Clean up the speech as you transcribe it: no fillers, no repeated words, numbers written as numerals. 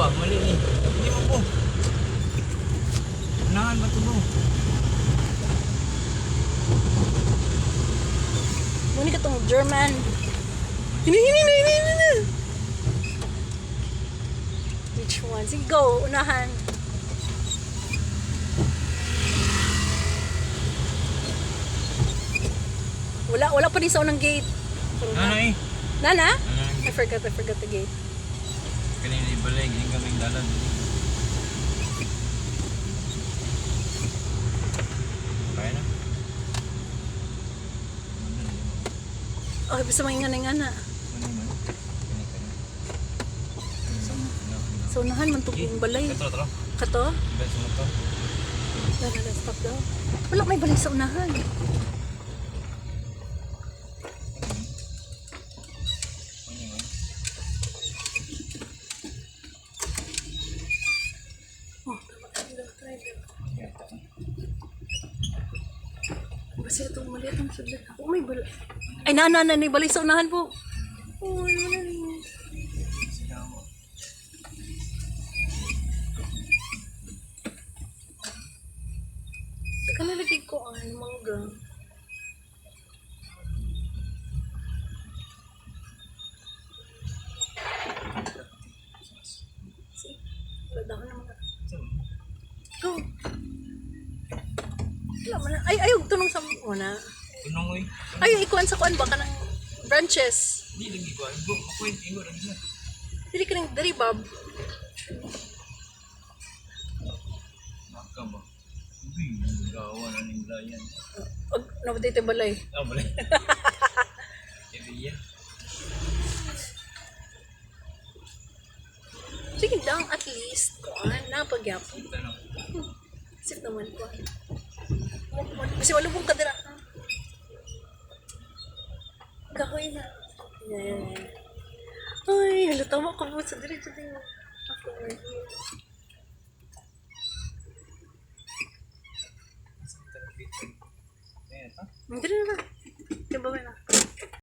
ba? Mali eh. Hindi mo po. Unahan ba ito mo? Muna ka itong German. Hini. Which one? Sige, go. Unahan. Wala pa din sa unang gate. Nanay. Nana? Nanay. I forgot the gate. Kanina ibalay. Hindi kaming dalan. Kaya na? Oh, bisa maingan na. So, unahan man itong balay. Tara. Kato? Best mo to. Nana, stop daw. Wala, may balay sa unahan. Kasi itong maliit ang saglit. Oh, may balay. Ay, nana, balay sa unahan po. Oh, wala. Teka, nalagay ko ang mangga. See? Wala ko naman. Go! Wala man na. Ay, ayog tunong sa una. Tunong oy. Ay, ikuan sa kuan ba ka ng branches. Hindi lagi ko. Makuin. Ingo lang na. Dili ka ng dari, Bob. Maka ba? Uy, gawa na ng layan. Pag nabatay tayo balay. Ah, balay. Ibiya. Sige lang, at least. Kuan, napagyapo. Tanong. Sip naman kuan. Kasi wala pong kadira. Kahoy na. Yan. Ay, halata mo ka po sa diretso din. Ako right here. Hindi na.